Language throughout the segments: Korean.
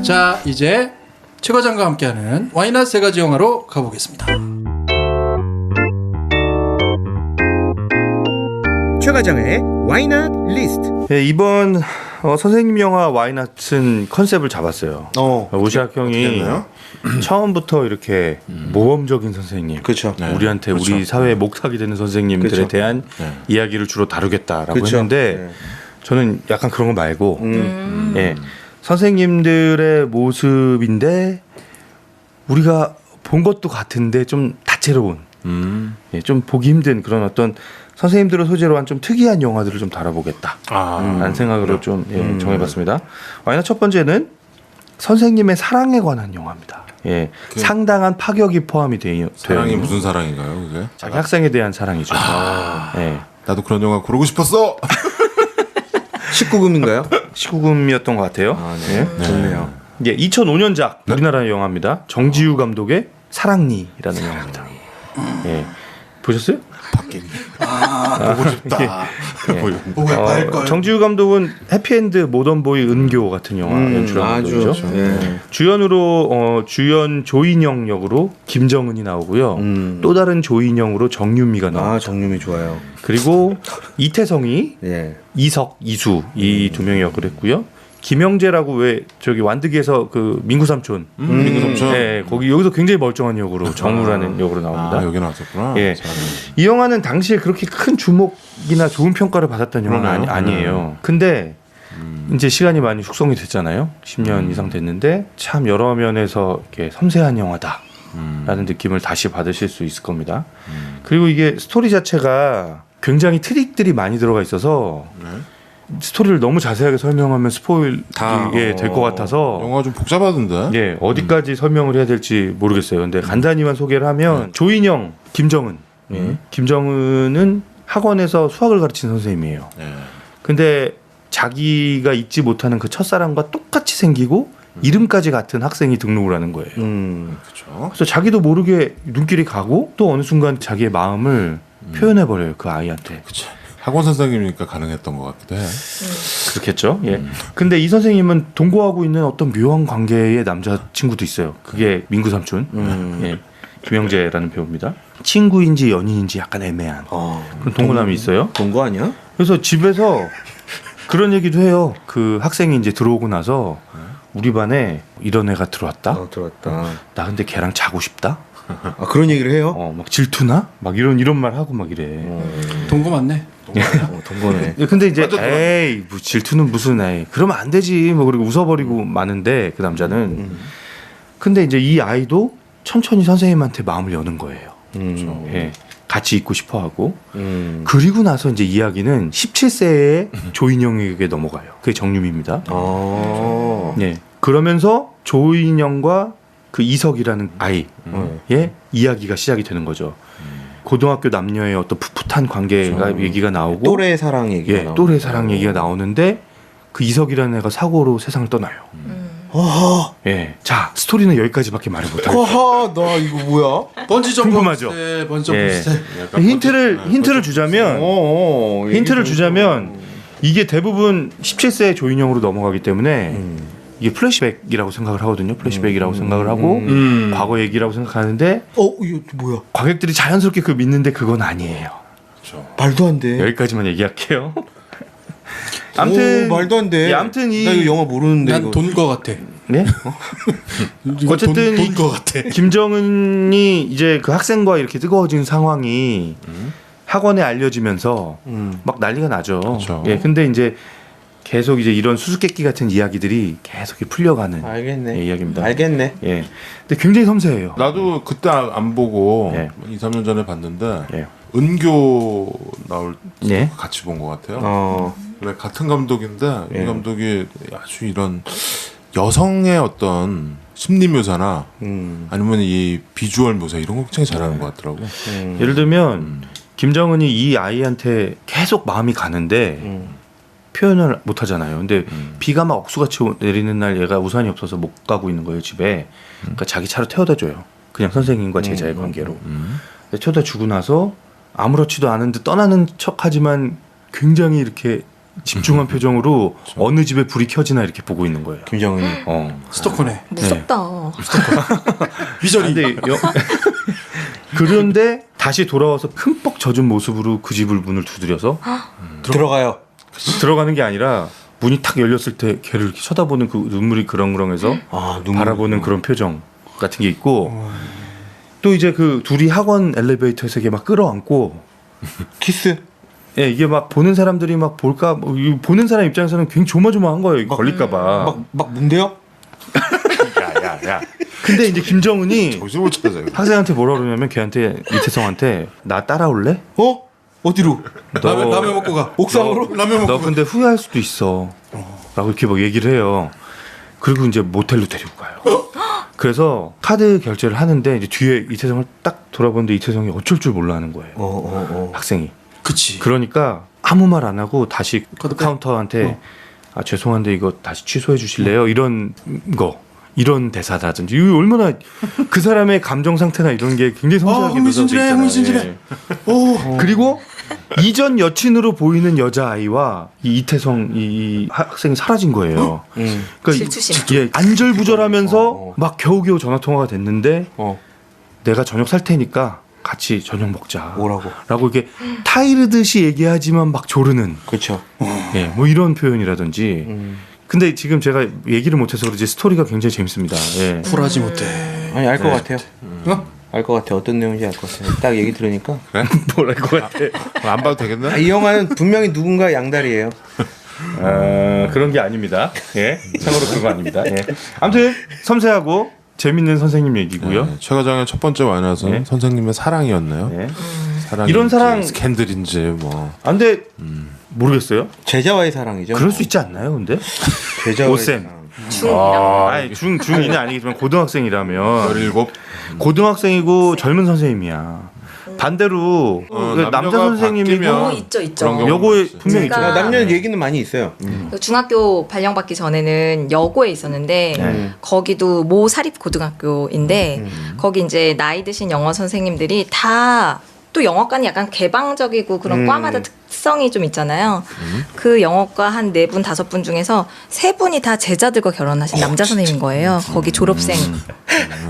자, 이제 최 과장과 함께하는 와이낫 세 가지 영화로 가보겠습니다. 최 과장의 와이낫 리스트. 네, 이번 선생님 영화 와이낫은 컨셉을 잡았어요. 오시학 형이 처음부터 이렇게 모범적인 선생님, 그렇죠. 네. 우리한테 그렇죠. 우리 사회의 목탁이 되는 선생님들에 그렇죠. 대한 이야기를 주로 다루겠다라고 그렇죠. 했는데 저는 약간 그런 거 말고 예, 선생님들의 모습인데 우리가 본 것도 같은데 좀 다채로운 예, 좀 보기 힘든 그런 어떤 선생님들을 소재로 한 좀 특이한 영화들을 좀 다뤄보겠다 라는 생각으로 좀 정해봤습니다. 와이낫 첫 번째는 선생님의 사랑에 관한 영화입니다. 예, 상당한 파격이 포함이 되어 사랑이 있는 무슨 사랑인가요, 그게? 자기 학생에 대한 사랑이죠. 예. 나도 그런 영화 고르고 싶었어. 19금인가요? 19금이었던 것 같아요. 예. 좋네요. 예, 2005년작 우리나라 영화입니다. 정지우 감독의 사랑니라는 영화입니다. 예. 보셨어요? 보고 싶다. 정지우 감독은 해피엔드, 모던보이, 은교 같은 영화 연출한 감독이죠. 예. 주연으로 주연 조인영 역으로 김정은이 나오고요. 또 다른 조인영으로 정유미가 나옵니다. 정유미 좋아요. 그리고 이태성이 예. 이석, 이수 이 두 명이 역을 했고요. 김영재라고 왜 저기 완득에서 그 민구 삼촌, 민구 삼촌. 네, 거기 여기서 굉장히 멀쩡한 역으로 정우라는 역으로 나옵니다. 여기 나왔었구나. 예, 이 영화는 당시에 그렇게 큰 주목이나 좋은 평가를 받았던 영화는 아니에요. 근데 이제 시간이 많이 숙성이 됐잖아요. 10년 이상 됐는데 참 여러 면에서 이렇게 섬세한 영화다라는 느낌을 다시 받으실 수 있을 겁니다. 그리고 이게 스토리 자체가 굉장히 트릭들이 많이 들어가 있어서. 스토리를 너무 자세하게 설명하면 스포일이 될 것 같아서 영화 좀 복잡하던데. 예, 어디까지 설명을 해야 될지 모르겠어요. 근데 간단히만 소개를 하면 조인영, 김정은. 김정은은 학원에서 수학을 가르치는 선생님이에요. 근데 자기가 잊지 못하는 그 첫사랑과 똑같이 생기고 이름까지 같은 학생이 등록을 하는 거예요. 그렇죠. 그래서 자기도 모르게 눈길이 가고 또 어느 순간 자기의 마음을 표현해버려요. 그 아이한테. 그렇죠. 학원 선생님이니까 가능했던 것 같기도 해. 그렇겠죠. 예. 근데 이 선생님은 동거하고 있는 어떤 묘한 관계의 남자친구도 있어요. 그게 민구 삼촌. 예. 김영재라는 배우입니다. 친구인지 연인인지 약간 애매한 그런 동거남이 있어요. 동거 아니야? 그래서 집에서 그런 얘기도 해요. 그 학생이 이제 들어오고 나서 우리 반에 이런 애가 들어왔다. 들어왔다. 나 근데 걔랑 자고 싶다. 그런 얘기를 해요? 막 질투나? 막 이런 말 하고 막 이래. 동거 맞네. 동거네. 근데 이제 에이 뭐 질투는 무슨 에이 그러면 안 되지 뭐 그리고 웃어버리고 마는데 그 남자는 근데 이제 이 아이도 천천히 선생님한테 마음을 여는 거예요. 예, 같이 있고 싶어하고 그리고 나서 이제 이야기는 17세의 조인영에게 넘어가요. 그게 정유미입니다. 예, 그러면서 조인영과 그 이석이라는 아이의 이야기가 시작이 되는 거죠. 고등학교 남녀의 어떤 풋풋한 관계가 얘기가 나오고 또래 사랑 얘기가 나오고 또래 사랑 얘기가 나오는데 그 이석이라는 애가 사고로 세상을 떠나요. 예, 자 스토리는 여기까지밖에 말을 못하겠어요. 나 이거 뭐야? 번지 점프 궁금하죠? 비슷해, 번지 점프 예. 비슷해. 힌트를 주자면 이게 대부분 17세 조인영으로 넘어가기 때문에 이게 플래시백이라고 생각을 하거든요. 플래시백이라고 생각을 하고 과거 얘기라고 생각하는데 이거 뭐야? 관객들이 자연스럽게 그걸 믿는데 그건 아니에요. 말도 안 돼. 여기까지만 얘기할게요. 아무튼 말도 안 돼. 예, 아무튼 나 이거 영화 모르는데. 난 돈거 같아. 네? 어쨌든 돈거 같아. 김정은이 이제 그 학생과 이렇게 뜨거워진 상황이 학원에 알려지면서 막 난리가 나죠. 그렇죠. 예, 근데 이제 계속 이제 이런 수수께끼 같은 이야기들이 계속 풀려가는 알겠네. 예, 이야기입니다. 알겠네. 예, 근데 굉장히 섬세해요. 나도 그때 안 보고 예. 2, 3년 전에 봤는데 예. 은교 나올 때 예. 같이 본 것 같아요. 원래 같은 감독인데 이 감독이 아주 이런 여성의 어떤 심리 묘사나 아니면 이 비주얼 묘사 이런 거 굉장히 잘하는 것 같더라고. 예를 들면 김정은이 이 아이한테 계속 마음이 가는데 표현을 못 하잖아요. 근데 비가 막 억수같이 내리는 날 얘가 우산이 없어서 못 가고 있는 거예요, 집에. 그러니까 자기 차로 태워다 줘요. 그냥 선생님과 제자의 관계로. 태워다 주고 나서 아무렇지도 않은 듯 떠나는 척하지만 굉장히 이렇게 집중한 표정으로 어느 집에 불이 켜지나 이렇게 보고 있는 거예요. 김정은이. 스토커네. 무섭다. 비전이. 그런데 다시 돌아와서 흠뻑 젖은 모습으로 그 집을 문을 두드려서 들어가요. 들어가는 게 아니라 문이 탁 열렸을 때 걔를 이렇게 쳐다보는 그 눈물이 그렁그렁해서 바라보는 그런 표정 같은 게 있고 또 이제 그 둘이 학원 엘리베이터에서 이게 막 끌어안고 키스. 예, 이게 막 보는 사람들이 막 볼까 뭐, 이거 보는 사람 입장에서는 굉장히 조마조마한 거예요. 이거 걸릴까봐. 막 문대요? 야야야. 근데 이제 김정은이 정신 못 차려. 학생한테 뭐라 그러냐면 걔한테 이태성한테 나 따라올래? 어디로? 라면 먹고 가. 옥상으로? 라면 먹고 너 근데 후회할 수도 있어. 라고 이렇게 막 얘기를 해요. 그리고 이제 모텔로 데리고 가요. 그래서 카드 결제를 하는데 이제 뒤에 이태성을 딱 돌아보는데 이태성이 어쩔 줄 몰라 하는 거예요. 학생이. 그치. 그러니까 아무 말 안 하고 다시 카드 빼? 카운터한테 아 죄송한데 이거 다시 취소해 주실래요? 이런 대사라든지 이거 얼마나 그 사람의 감정 상태나 이런 게 굉장히 섬세하게 흥미진진해, 묘사돼 흥미진진해. 있잖아요. 그리고 이전 여친으로 보이는 여자 아이와 이 이태성 이 학생이 사라진 거예요. 그러니까 질투심. 예, 안절부절하면서 막 겨우겨우 전화 통화가 됐는데 내가 저녁 살 테니까 같이 저녁 먹자. 뭐라고? 라고 이렇게 타이르듯이 얘기하지만 막 조르는. 그렇죠. 예, 뭐 이런 표현이라든지. 근데 지금 제가 얘기를 못해서 그렇지 스토리가 굉장히 재밌습니다. 예. 쿨하지 못해. 아니 알 것 같아요. 알 것 같아. 어떤 내용인지 알 것 같아요. 딱 얘기 들으니까. 그래? 뭘 알 것 같아. 안 봐도 되겠네. 이 영화는 분명히 누군가 양다리예요. 그런 게 아닙니다. 예, 참고로 그런 거 아닙니다. 예. 아무튼 섬세하고 재밌는 선생님 얘기고요. 네, 최 과장의 첫 번째 와이낫은 네. 선생님의 사랑이었네요. 예. 사랑인지, 이런 사랑- 스캔들인지 뭐. 안 돼. 모르겠어요. 제자와의 사랑이죠. 그럴 수 있지 않나요, 근데? 제자와의 오쌤. 사랑. 중이랑 아니 중이는 아니겠지만 고등학생이라면 17. 고등학생이고 젊은 선생님이야. 반대로 그 남자 남녀가 선생님이고 바뀌면 있죠. 그런 경우 여고에 있지. 분명히 제가- 있잖아요. 남녀 얘기는 많이 있어요. 중학교 발령받기 전에는 여고에 있었는데 거기도 모 사립 고등학교인데 거기 이제 나이 드신 영어 선생님들이 다 또 영어과는 약간 개방적이고 그런 과마다 특성이 좀 있잖아요. 그 영어과 한 4분, 5분 중에서 3분이 다 제자들과 결혼하신 남자 선생님인 거예요. 거기 졸업생.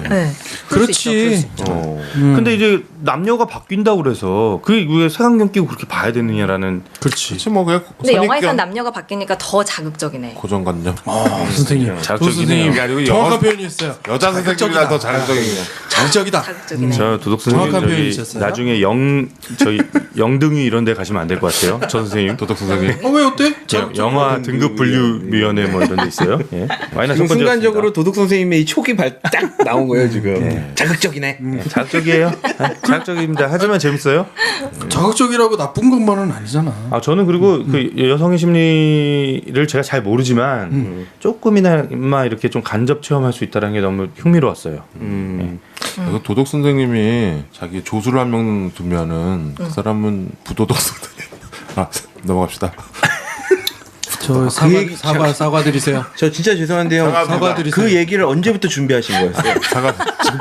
네. 그럴 수 있죠, 그럴 수 있죠. 근데 이제 남녀가 바뀐다고 그래서 그게 왜 색안경 끼고 그렇게 봐야 되느냐라는 그렇지. 그치 뭐 그냥 근데 영화에서는 선입견, 남녀가 바뀌니까 더 자극적이네. 고정관념. 선생님. 자극적이네요. 이게 아니고 정확한 표현이었어요. 여자 선생님이라 더 자극적이냐. 자극적이다. 자극적이네. 저 도덕 선생님 정확한 저기 표현이셨어요. 나중에 저희 영등위 이런 데 가시면 안 될 것 같아요. 저 선생님. 도덕 선생님. 왜 어때? 영화 등급 분류위원회 뭐 이런 데 있어요. 예. 와이나 지금 첫 번째였습니다. 순간적으로 도둑 선생님의 이 촉이 딱 나온 거예요 지금. 자극적이네. 자극적이에요. 자극적입니다. 하지만 재밌어요. 자극적이라고 나쁜 것만은 아니잖아. 아 저는 그리고 그 여성의 심리를 제가 잘 모르지만 조금이나마 이렇게 좀 간접 체험할 수 있다는 게 너무 흥미로웠어요. 그래서 도덕 선생님이 자기 조수를 한 명 두면은 그 사람은 부도덕 선생님. 아 넘어갑시다. 저 사과드리세요. 저 진짜 죄송한데요. 사과드리세요. 그 얘기를 언제부터 준비하신 거였어요? 잠깐 지금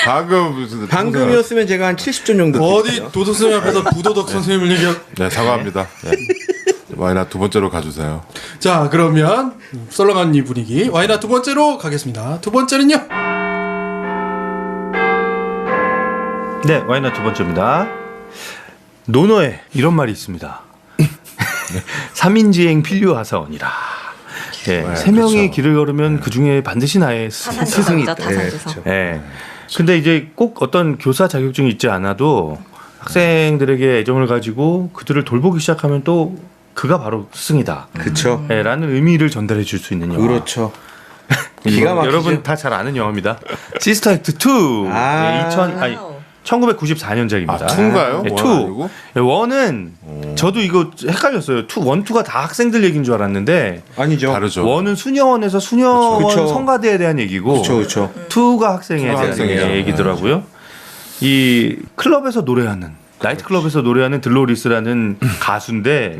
방금 방금이었으면 제가 한 70점 정도. 어디 드릴게요. 도덕 선생님 앞에서 부도덕 선생님을 얘기하. 네 사과합니다. 네. 와이나 두 번째로 가주세요. 자 그러면 썰렁한 이 분위기 와이나 두 번째로 가겠습니다. 두 번째는요. 네, 와이나 두 번째입니다. 논어에 이런 말이 있습니다. 3인지행 필요하사원이라. 예, 네, 3명이 그렇죠. 길을 걸으면 그 중에 반드시 나의 스승이 타산지성이죠, 있다. 타산지성. 예. 근데 이제 꼭 어떤 교사 자격증이 있지 않아도 학생들에게 애정을 가지고 그들을 돌보기 시작하면 또 그가 바로 스승이다. 그렇죠. 예, 라는 의미를 전달해 줄 수 있는 영화. 그렇죠. 기가 막히죠. 여러분 다 잘 아는 영화입니다. 시스터 액트 2. 아. 1994년작입니다. 아 투인가요? 네, 원 투. 아니고? 원은 저도 이거 헷갈렸어요. 원, 투가 다 학생들 얘기인 줄 알았는데 아니죠. 다르죠. 원은 수녀원에서 수녀원 그쵸. 성가대에 대한 얘기고 그렇죠, 그렇죠. 투가 학생에 투가 대한 학생이죠. 얘기더라고요. 이 클럽에서 노래하는 나이트 클럽에서 노래하는 들로리스라는 가수인데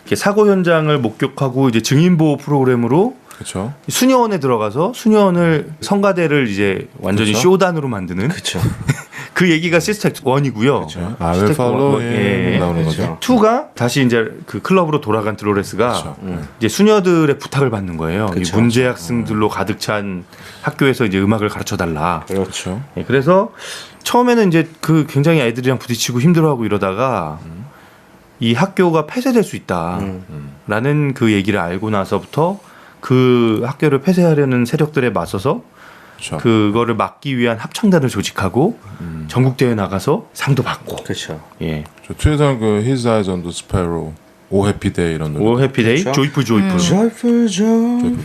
이렇게 사고 현장을 목격하고 이제 증인 보호 프로그램으로 그렇죠. 수녀원에 들어가서 수녀원을 성가대를 이제 완전히 그쵸. 쇼단으로 만드는 그렇죠. 그 얘기가 시스터 액트 1이고요. I will follow him 나오는 거죠. 2가 다시 이제 그 클럽으로 돌아간 드로레스가 이제 수녀들의 부탁을 받는 거예요. 이 문제 학생들로 가득 찬 학교에서 이제 음악을 가르쳐 달라. 그렇죠. 예, 그래서 처음에는 이제 그 굉장히 애들이랑 부딪히고 힘들어하고 이러다가 이 학교가 폐쇄될 수 있다라는 그 얘기를 알고 나서부터 그 학교를 폐쇄하려는 세력들에 맞서서 그렇죠. 그거를 막기 위한 합창단을 조직하고 전국 대회 나가서 상도 받고. 그렇죠. 예. 저 뒤에서는 그 His Eyes on the Sparrow, 오 해피 데이 이런 노래. 오 해피데이, 그렇죠. 조이풀 조이풀. Joyful Joy.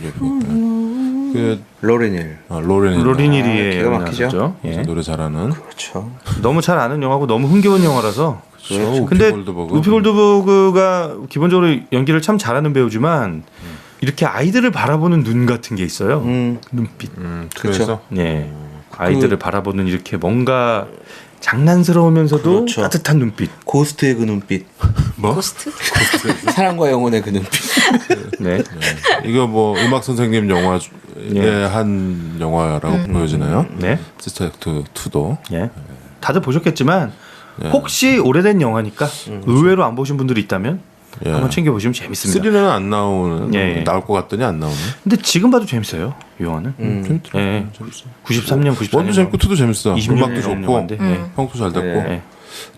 그 로렌일. 로리니리의 기가 막히죠. 예. 노래 잘하는. 그렇죠. 너무 잘 아는 영화고 너무 흥겨운 영화라서. 그렇죠. 근데 골드버그. 우피 골드버그가 기본적으로 연기를 참 잘하는 배우지만 이렇게 아이들을 바라보는 눈 같은 게 있어요. 눈빛. 그래서 예. 아이들을 바라보는 이렇게 뭔가 장난스러우면서도 그렇죠. 따뜻한 눈빛. 고스트의 그 눈빛. 뭐? 고스트? 사랑과 영혼의 그 눈빛. 네. 이거 뭐 음악 선생님 영화의 예. 한 영화라고 보여지나요? 네. 시스터 액트 2도. 예. 다들 보셨겠지만 예. 혹시 오래된 영화니까 의외로 안 보신 분들이 있다면 예. 한번 챙겨 보시면 재밌습니다. 3는 안 나오는. 예. 나올 것 같더니 안 나오네. 근데 지금 봐도 재밌어요. 이 영화는. 예. 93년, 94년. 원도 재밌고 2도 재밌어. 20년 음악도 좋고 평도 잘 됐고. 예.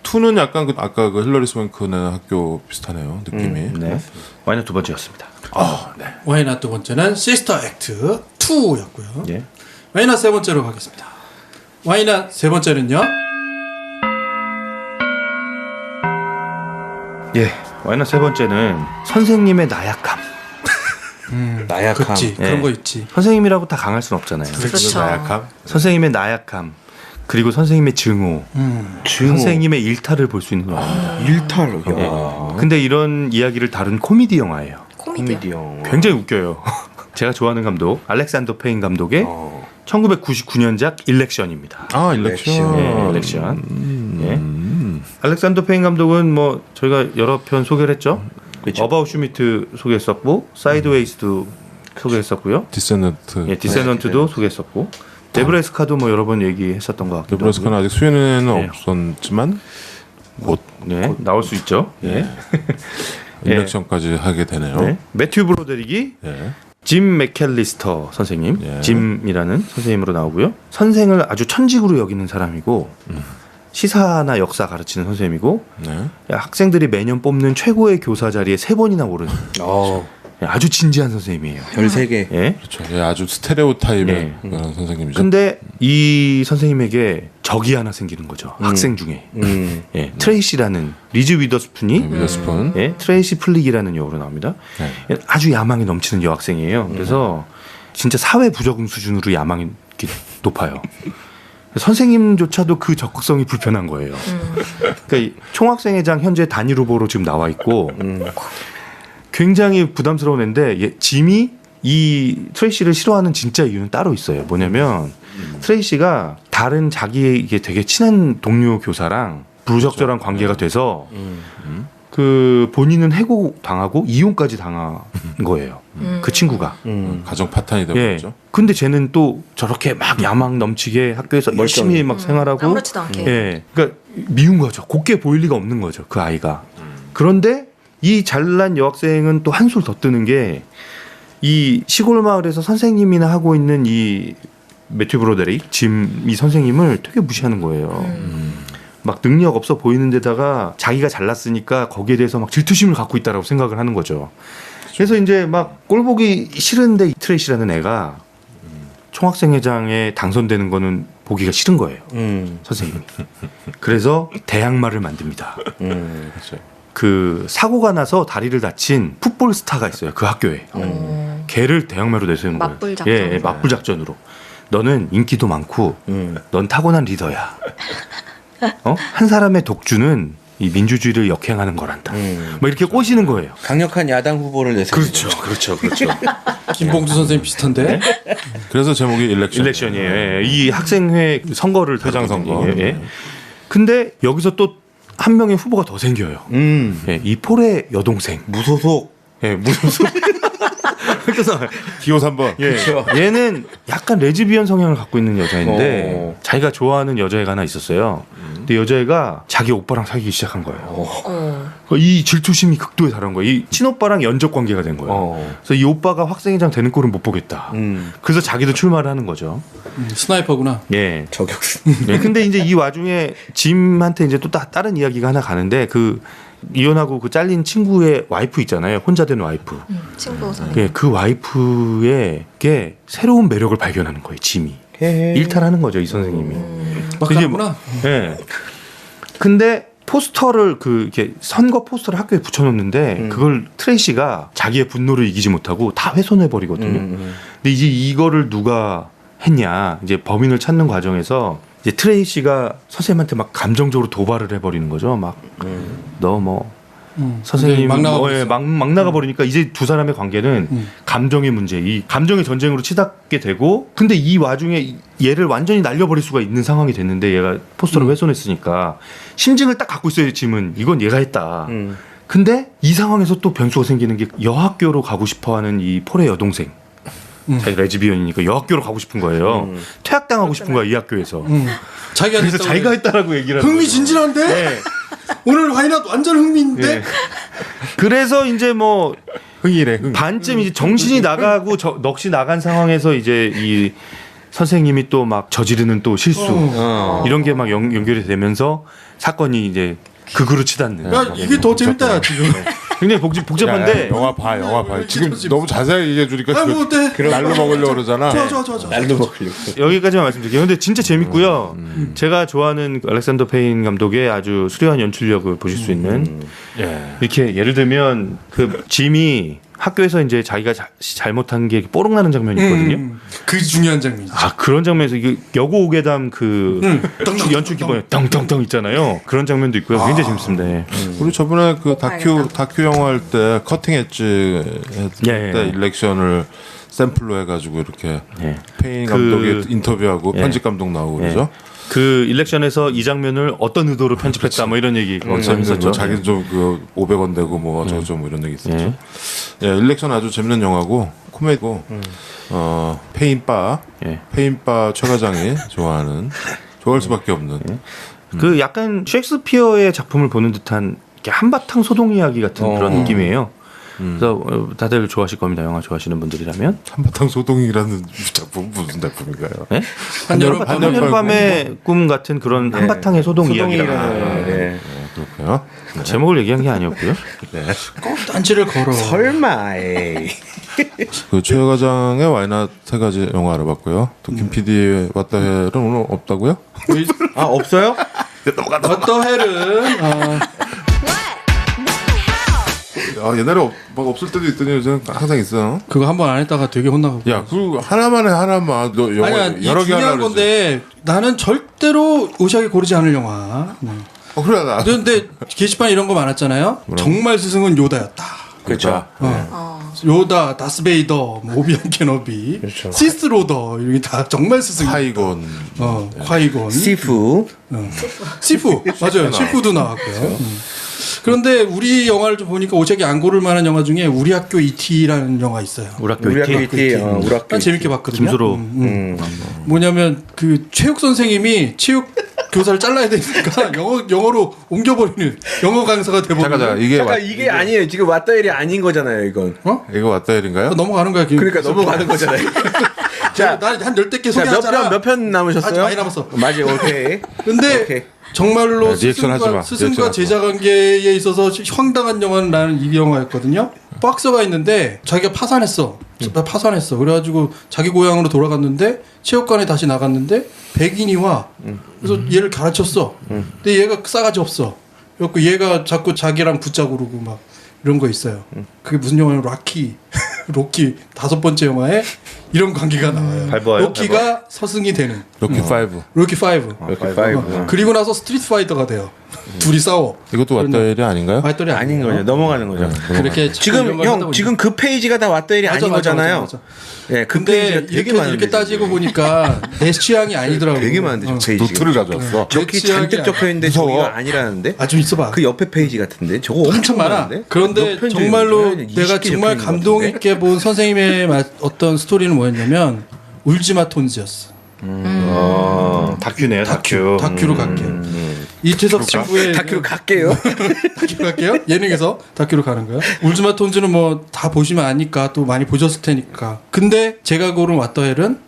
2는 약간 그 아까 그 힐러리 스웬크네 학교 비슷하네요. 느낌이. 네. 와이너 두 번째였습니다. 네. 와이낫 두 번째는 시스터 액트 2였고요. 예. 와이낫 세 번째로 가겠습니다. 와이낫 세 번째는요. 예. 와이너 세 번째는 선생님의 나약함. 나약함. 그렇지. 예. 그런 거 있지. 선생님이라고 다 강할 순 없잖아요. 그렇죠. 나약함. 선생님의 나약함. 그리고 선생님의 증오. 선생님의 일탈을 볼 수 있는 영화입니다. 일탈. 예. 야. 근데 이런 이야기를 다룬 코미디 영화예요. 코미디요. 코미디 영화. 굉장히 웃겨요. 제가 좋아하는 감독 알렉산더 페인 감독의 1999년작 일렉션입니다. 아, 일렉션. 예, 일렉션. 예. 알렉산더 페인 감독은 뭐 저희가 여러 편 소개를 했죠. 그렇죠. 어바웃 슈미트 소개했었고 사이드웨이스도 소개했었고요. 디센던트. 예, 디센던트도 소개했었고 데브레스카도 뭐 여러 번 얘기했었던 것 같기도 네브라스카는 하고요. 아직 수혜는 예. 없었지만 곧 네, 나올 수 있죠. 예. 일렉션까지 하게 되네요. 네. 매튜 브로데릭이 예. 짐 맥켈리스터 선생님, 예. 짐이라는 선생님으로 나오고요. 선생을 아주 천직으로 여기는 사람이고 시사나 역사 가르치는 선생님이고 네. 학생들이 매년 뽑는 최고의 교사 자리에 3번이나 오른 아주 진지한 선생님이에요. 별 3개. 예. 그렇죠. 예, 아주 스테레오타입의 네. 그런 선생님이죠. 근데 이 선생님에게 적이 하나 생기는 거죠. 학생 중에. 예. 트레이시라는 리즈 위더스푼이 위더스푼. 예, 트레이시 플릭이라는 역으로 나옵니다. 네. 아주 야망이 넘치는 여학생이에요. 그래서 진짜 사회 부적응 수준으로 야망이 이렇게 높아요. 선생님조차도 그 적극성이 불편한 거예요. 그러니까 이 총학생회장 현재 단일 후보로 지금 나와 있고 굉장히 부담스러운 애인데 짐이 이 트레이시를 싫어하는 진짜 이유는 따로 있어요. 뭐냐면 트레이시가 다른 자기에게 되게 친한 동료 교사랑 부적절한 관계가 돼서 그 본인은 해고 당하고 이혼까지 당한 거예요. 그 친구가. 가정 파탄이 예. 되버렸죠. 근데 쟤는 또 저렇게 막 야망 넘치게 학교에서 열심히 막 생활하고. 아무렇지도 않게. 예. 그러니까 미운 거죠. 곱게 보일 리가 없는 거죠. 그 아이가. 그런데 이 잘난 여학생은 또 한술 더 뜨는 게 이 시골 마을에서 선생님이나 하고 있는 이 매튜 브로데릭 짐 이 선생님을 되게 무시하는 거예요. 막 능력 없어 보이는 데다가 자기가 잘났으니까 거기에 대해서 막 질투심을 갖고 있다라고 생각을 하는 거죠. 그래서 이제 막 꼴보기 싫은데 이 트레이시라는 애가 총학생회장에 당선되는 거는 보기가 싫은 거예요. 선생님이. 그래서 대항마를 만듭니다. 그렇죠. 그 사고가 나서 다리를 다친 풋볼 스타가 있어요. 그 학교에. 걔를 대항마로 내세우는 거예요. 맞불 작전. 예, 맞불 작전으로. 너는 인기도 많고 넌 타고난 리더야. 한 사람의 독주는 이 민주주의를 역행하는 거란다. 뭐 이렇게 꼬시는 거예요. 강력한 야당 후보를 내세우는 그렇죠. 김봉주 선생님 비슷한데. 그래서 제목이 일렉션. 일렉션이에요. 예, 이 학생회 선거를 회장 선거. 예. 근데 여기서 또 한 명의 후보가 더 생겨요. 예, 이 폴의 여동생. 무소속. 예, 무슨 소리? 그래서 기호 3번. 예, 얘는 약간 레즈비언 성향을 갖고 있는 여자인데 자기가 좋아하는 여자애가 하나 있었어요. 근데 여자애가 자기 오빠랑 사귀기 시작한 거예요. 이 질투심이 극도에 달한 거예요. 이 친오빠랑 연적 관계가 된 거예요. 그래서 이 오빠가 학생회장 되는 꼴은 못 보겠다. 그래서 자기도 출마를 하는 거죠. 스나이퍼구나. 예. 저격수. 예, 근데 이제 이 와중에 짐한테 이제 또 다른 이야기가 하나 가는데 그 이혼하고 그 잘린 친구의 와이프 있잖아요. 혼자 된 와이프. 친구 선생님. 예, 그 와이프에게 새로운 매력을 발견하는 거예요. 짐이. 일탈하는 거죠, 이 선생님이. 막 그게 가는구나. 예. 근데 포스터를 이렇게 선거 포스터를 학교에 붙여놓는데 그걸 트레이시가 자기의 분노를 이기지 못하고 다 훼손해 버리거든요. 근데 이제 이거를 누가 했냐 이제 범인을 찾는 과정에서 이제 트레이시가 선생님한테 막 감정적으로 도발을 해버리는 거죠. 막 너 뭐 선생님 막 나가버렸어. 막 나가버리니까 이제 두 사람의 관계는 감정의 문제, 이 감정의 전쟁으로 치닫게 되고, 근데 이 와중에 얘를 완전히 날려버릴 수가 있는 상황이 됐는데 얘가 포스터를 훼손했으니까 심증을 딱 갖고 있어요. 짐은 이건 얘가 했다. 근데 이 상황에서 또 변수가 생기는 게 여학교로 가고 싶어하는 이 폴의 여동생. 자기 레즈비언이니까 여학교로 가고 싶은 거예요. 퇴학당하고 싶은 거야 이 학교에서. 자기가 그래서 됐다고 자기가 그래. 했다라고 얘기를 하는 거예요. 흥미진진한데? 네. 오늘 와이낫 완전 흥미인데? 네. 그래서 이제 뭐 흥이래. 반쯤 이제 정신이 나가고 넋이 나간 상황에서 이제 이 선생님이 또 막 저지르는 또 실수 이런 게 막 연결이 되면서 사건이 이제 극으로 치닫는. 야 이게 더 재밌다 지금. 굉장히 복잡한데 영화 봐. 지금 너무 자세히 얘기해 주니까 아, 뭐 어때? 날로 먹으려고 그러잖아. 좋아. 날로 먹으려고. 여기까지만 말씀드릴게요. 근데 진짜 재밌고요. 제가 좋아하는 알렉산더 페인 감독의 아주 수려한 연출력을 보실 수 있는 이렇게 예를 들면 그 짐이 학교에서 이제 자기가 잘못한 게 뽀록나는 장면이 있거든요. 그 중요한 장면이지. 아 그런 장면에서 이게 여고 오괴담 그 연출 기본에 덩덩덩 있잖아요. 그런 장면도 있고요. 굉장히 재밌습니다. 예. 우리 저번에 그 봐야겠다. 다큐 영화 할 때 커팅 엣지 예, 때 예. 일렉션을 샘플로 해가지고 이렇게 예. 페인 그- 감독이 인터뷰하고 예. 편집 감독 나오고 예. 그러죠. 그 일렉션에서 이 장면을 어떤 의도로 편집했다 뭐 이런 얘기 재밌었죠. 있었죠. 자기는 좀그 500원 되고 뭐 저거 뭐 이런 얘기 있었죠. 예, 일렉션 아주 재밌는 영화고 코미디고 페인바 예. 최 과장이 좋아할 수밖에 없는. 그 약간 셰익스피어의 작품을 보는 듯한 이렇게 한바탕 소동 이야기 같은 그런 느낌이에요. 그래서 다들 좋아하실 겁니다. 영화 좋아하시는 분들이라면. 한바탕 소동이라는 작품 무슨 작품인가요? 네? 한여름 한여름밤의 꿈 같은 그런 한바탕의 소동 이야기라. 네. 그렇고요. 제목을 얘기한 게 아니었고요. 꼭 단지를 걸어. 설마. 에이. 그 최 과장의 와이낫 세 가지 영화 알아봤고요. 또 김 PD의 왔다 해는 오늘 없다고요? 아 없어요? 어떠헬은 옛날에 막 없을 때도 있더니 요즘 항상 있어. 그거 한 번 안 했다가 되게 혼나고. 야, 그 하나만 해 하나만. 너 영화 아니야 이 여러 개 중요한 하려고 그러지. 건데 나는 절대로 오시하게 고르지 않을 영화. 그래 나. 그런데 게시판 이런 거 많았잖아요. 정말 스승은 요다였다. 그렇죠. 요다, 다스베이더, 뭐 오비안 케노비, 시스로더 이게 다 정말 스승. 파이곤. 콰이곤, 시프. 시프 맞아요. 시프도 나왔고요. 그런데 우리 영화를 좀 보니까 오시하게 안 고를 만한 영화 중에 우리 학교 ET라는 영화 있어요. 우리 학교 우리 학교 있기. 이티. 우리 학교. 난 재밌게 봤거든요. 김수로. 뭐냐면 그 체육 선생님이 체육 교사를 잘라야 되니까 영어로 옮겨버리는 영어 강사가 돼버리는. 잠깐 이게 잠깐 이게 아니에요. 지금 왔다일이 아닌 거잖아요. 이건. 이거 왔다 일인가요? 넘어가는 거야. 그러니까 넘어가는 거잖아요. 자, 나한 10대 개 자, 소개하잖아. 몇 편 남으셨어요? 아직 많이 남았어. 맞아요. 오케이. 근데 오케이. 정말로 야, 리액션 하지 마. 스승과 리액션 제자 관계에 있어서 황당한 영화는 나는 이 영화였거든요. 박사가 있는데 자기가 파산했어. 파산했어. 그래가지고 자기 고향으로 돌아갔는데 체육관에 다시 나갔는데 백인이 와. 그래서 얘를 가르쳤어. 근데 얘가 싸가지 없어. 그래갖고 얘가 자꾸 자기랑 붙자고 그러고 막 이런 거 있어요. 그게 무슨 영화냐면 로키 5번째 영화에 이런 관계가 나와요. 발보아요? 로키가 서승이 되는 로키 5. 로키 5. 오케이. 파이브. 그리고 나서 스트리트 파이터가 돼요. 둘이 싸워. 이것도 왓더일이 아닌가요? 왓더리 아닌 거죠. 넘어가는 거죠. 그렇게 지금 형 지금 그 페이지가 다 왓더일이 아닌 거잖아요. 맞아. 예, 그 근데 페이지가 되게 이렇게 많은데. 따지고 보니까 내 취향이 아니더라고. 되게 많은데 저 페이지가. 노트를 가져왔어. 저기 취향이 잔뜩 적혀 있는데 무서워. 저기가 아니라는데. 좀 있어봐. 그 옆에 페이지 같은데 저거 엄청 한참 많아. 많은데. 그런데 몇 페이지 정말로 정도야? 20개 내가 적혀 정말 있는 것 감동 같은데? 있게 본 선생님의 어떤 스토리는 뭐였냐면 울지마 톤즈였어. 다큐네요, 다큐. 다큐로 갈게. 이태석 친구의 다큐로 갈게요. 다큐로 갈게요. 예능에서 다큐로 가는 거예요. 울지마 톤즈는 뭐 다 보시면 아니까 또 많이 보셨을 테니까. 근데 제가 고른 왓더헬은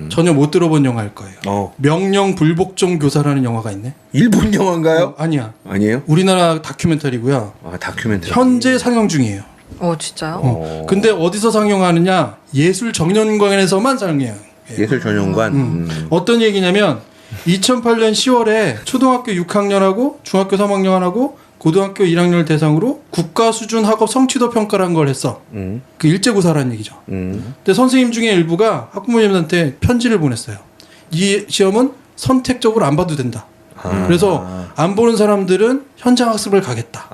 전혀 못 들어본 영화일 거예요. 명령 불복종 교사라는 영화가 있네. 일본 영화인가요? 아니야. 아니에요? 우리나라 다큐멘터리고요. 아 다큐멘터리. 현재 상영 중이에요. 진짜요? 근데 어디서 상영하느냐? 예술 정연관에서만 상영해요. 예술 전용관. 어떤 얘기냐면 2008년 10월에 초등학교 6학년하고 중학교 3학년하고 고등학교 1학년을 대상으로 국가 수준 학업 성취도 평가라는 걸 했어. 그 일제고사라는 얘기죠. 근데 선생님 중에 일부가 학부모님한테 편지를 보냈어요. 이 시험은 선택적으로 안 봐도 된다. 그래서 안 보는 사람들은 현장 학습을 가겠다.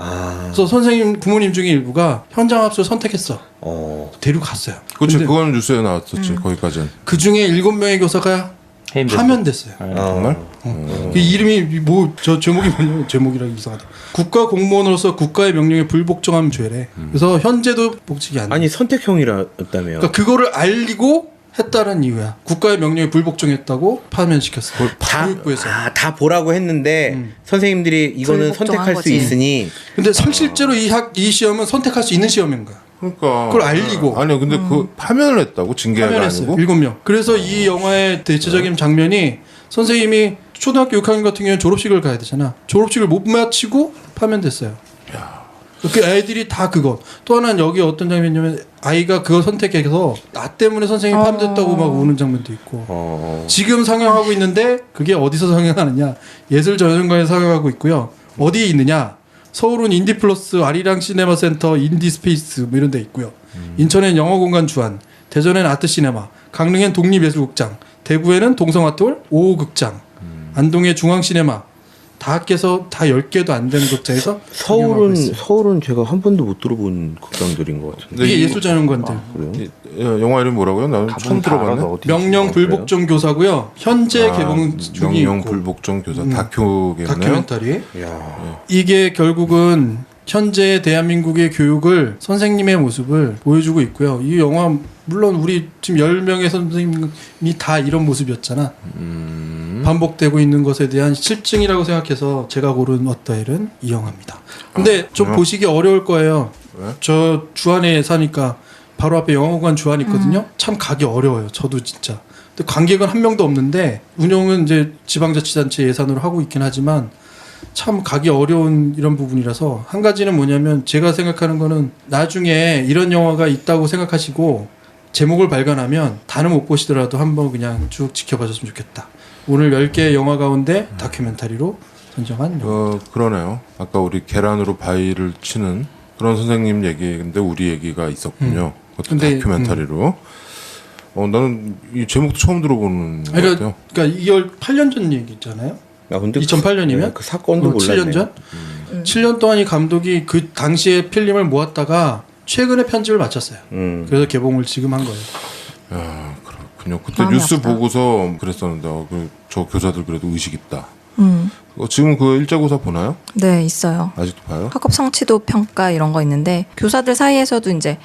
그래서 선생님 부모님 중에 일부가 현장 학습을 선택했어. 데려갔어요. 그렇지, 근데 그거는 뉴스에 나왔었지. 거기까지는. 그 중에 7명의 교사가 파면됐어요. 정말? 그 이름이 뭐 저 제목이 뭐냐면 제목이라기 이상하다. 국가 공무원으로서 국가의 명령에 불복종하면 죄래. 그래서 현재도 복직이 안 돼. 아니 선택형이라였다며요. 그러니까 그거를 알리고 했다는 이유야. 국가의 명령에 불복종했다고 파면시켰어. 교육부에서. 다 보라고 했는데 선생님들이 이거는 불복종한 선택할 수 거지. 있으니. 근데 실제로 이 시험은 선택할 수 있는 시험인 거야. 그러니까. 그걸 알리고. 아니요, 근데 그 파면을 했다고? 징계가 파면했어요. 아니고? 7명. 그래서 이 영화의 대체적인 장면이 선생님이 초등학교 6학년 같은 경우는 졸업식을 가야 되잖아. 졸업식을 못 마치고 파면됐어요. 그 애들이 다 그거. 또 하나는 여기 어떤 장면이냐면 아이가 그거 선택해서 나 때문에 선생님이 파면됐다고 막 우는 장면도 있고. 지금 상영하고 있는데 그게 어디서 상영하느냐. 예술전용관에서 상영하고 있고요. 어디에 있느냐. 서울은 인디플러스, 아리랑 시네마센터, 인디스페이스 뭐 이런 데 있고요. 인천엔 영어공간 주한, 대전엔 아트시네마, 강릉엔 독립예술극장, 대구에는 동성아톨 5호극장, 안동의 중앙시네마 다 합해서 다 10개도 안 되는 극장에서 상영하고 있어요. 서울은 제가 한 번도 못 들어본 극장들인 것 같은데. 이게 예술전용관들. 그래요? 영화 이름 뭐라고요? 나는 처음 들어봤네. 명령 불복종 교사고요. 현재 개봉 중이 명령 있고 불복종 교사 다큐겠네요. 다큐멘터리. 야. 이게 결국은 현재 대한민국의 교육을 선생님의 모습을 보여주고 있고요. 이 영화 물론 우리 지금 10명의 선생님이 다 이런 모습이었잖아. 반복되고 있는 것에 대한 실증이라고 생각해서 제가 고른 왓더헬은 이 영화입니다. 근데 좀 보시기 어려울 거예요. 왜? 저 주안에 사니까 바로 앞에 영화관 주안이 있거든요. 참 가기 어려워요. 저도 진짜. 근데 관객은 한 명도 없는데 운영은 이제 지방자치단체 예산으로 하고 있긴 하지만 참 가기 어려운 이런 부분이라서 한 가지는 뭐냐면 제가 생각하는 거는 나중에 이런 영화가 있다고 생각하시고 제목을 발견하면 다는 못 보시더라도 한번 그냥 쭉 지켜봐줬으면 좋겠다. 오늘 10개의 영화 가운데 다큐멘터리로 선정한 영화. 그러네요. 아까 우리 계란으로 바위를 치는 그런 선생님 얘기인데 우리 얘기가 있었군요. 그것도 근데, 다큐멘터리로. 나는 이 제목도 처음 들어보는 것 같아요. 그러니까 8년 전 얘기잖아요. 야, 근데 2008년이면 그 사건도 몰랐네. 7년 전? 7년 동안 이 감독이 그 당시에 필름을 모았다가 최근에 편집을 마쳤어요. 그래서 개봉을 지금 한 거예요. 야, 그렇군요. 그때 마음이 뉴스 아프다. 보고서 그랬었는데 저 교사들 그래도 의식 있다. 지금 그 일제고사 보나요? 네, 있어요. 아직도 봐요? 학업 성취도 평가 이런 거 있는데 교사들 사이에서도 이제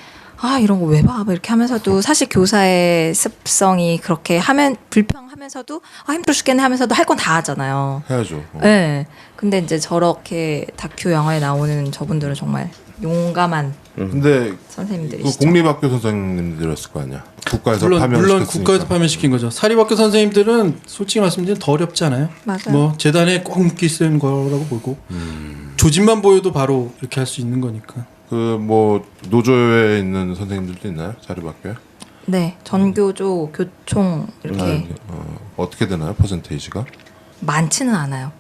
이런 거 왜 봐? 뭐 이렇게 하면서도 사실 교사의 습성이 그렇게 하면 불평하면서도 힘들어 죽겠네 하면서도 할 건 다 하잖아요. 해야죠. 네. 근데 이제 저렇게 다큐 영화에 나오는 저분들은 정말 용감한 근데 그 선생님들이시죠. 공립학교 선생님들이었을 거 아니야. 국가에서 물론 파면을 국가에서 파면시킨 거죠. 사립학교 선생님들은 솔직히 말씀드리면 더 어렵지 않아요? 맞아요. 뭐 재단에 꼭 묶기 쓰는 거라고 보고 조짐만 보여도 바로 이렇게 할 수 있는 거니까. 그 뭐 노조에 있는 선생님들도 있나요? 사립학교에? 네, 전교조, 교총 이렇게 어떻게 되나요? 퍼센테이지가? 많지는 않아요.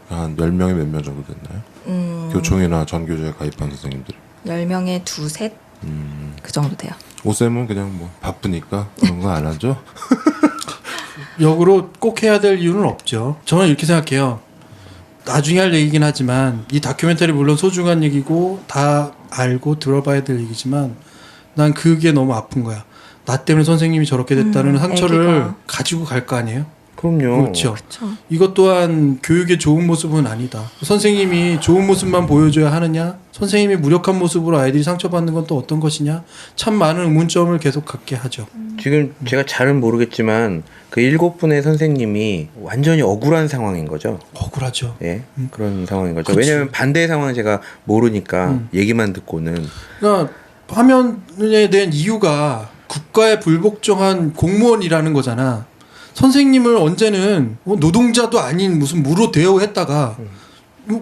한 10명에 몇 명 정도 됐나요? 교총이나 전교조에 가입한 선생님들. 10명에 두셋 그 정도 돼요. 오쌤은 그냥 뭐 바쁘니까 그런 거 안 하죠? 역으로 꼭 해야 될 이유는 없죠. 저는 이렇게 생각해요. 나중에 할 얘기긴 하지만 이 다큐멘터리 물론 소중한 얘기고 다 알고 들어봐야 될 얘기지만 난 그게 너무 아픈 거야. 나 때문에 선생님이 저렇게 됐다는 상처를 애기가. 가지고 갈 거 아니에요? 그럼요. 그렇죠. 그쵸. 이것 또한 교육의 좋은 모습은 아니다. 선생님이 좋은 모습만 보여줘야 하느냐? 선생님이 무력한 모습으로 아이들이 상처받는 건 또 어떤 것이냐? 참 많은 의문점을 계속 갖게 하죠. 지금 제가 잘은 모르겠지만 그 7분의 선생님이 완전히 억울한 상황인 거죠. 억울하죠. 예, 그런 상황인 거죠. 그치. 왜냐하면 반대의 상황은 제가 모르니까 얘기만 듣고는 그러니까 화면에 대한 이유가 국가에 불복종한 공무원이라는 거잖아. 선생님을 언제는 노동자도 아닌 무슨 무로 대우했다가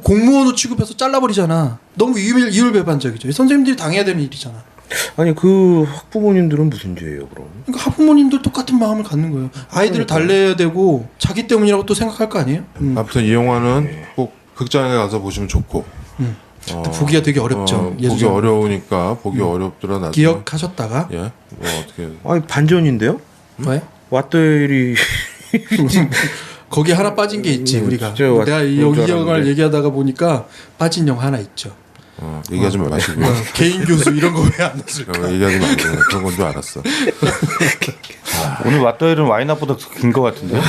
공무원으로 취급해서 잘라버리잖아. 너무 이율배반적이죠. 선생님들이 당해야 되는 일이잖아. 아니 그 학부모님들은 무슨 죄예요 그럼? 그러니까 학부모님도 똑같은 마음을 갖는 거예요. 아이들을 달래야 되고 자기 때문이라고 또 생각할 거 아니에요? 아무튼 이 영화는 꼭 극장에 가서 보시면 좋고. 또 보기가 되게 어렵죠. 보기 예술적으로. 어려우니까 보기 어렵더라 나중에. 기억하셨다가 예. 뭐 어떻게 아니 반전인데요? 왜? 왓더일이 거기 하나 빠진 게 있지 우리가. 진짜 내가 이 그런 줄 영화를 알았는데. 얘기하다가 보니까 빠진 영화 하나 있죠. 얘기하지 마시고요. 개인 교수 이런 거 왜 안 넣었을까? 얘기하지 마세요. 그런 건 줄 알았어. 오늘 왓더일은 와인업보다 더 긴 것 같은데요?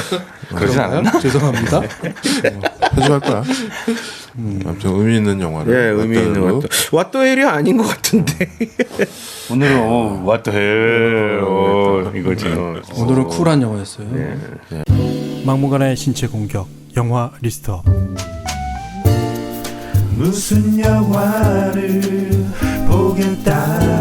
그러진 않았나? 죄송합니다. 편집할 거야. 아무튼 의미 있는 영화를. 예 의미 있는 왓더일로. 왓더일이 아닌 것 같은데. 오늘은 왓더일 이거지. 오늘은 쿨한 영화였어요. 예. 막무가내의 신체 공격 영화 리스트업. 무슨 영화를 보겠다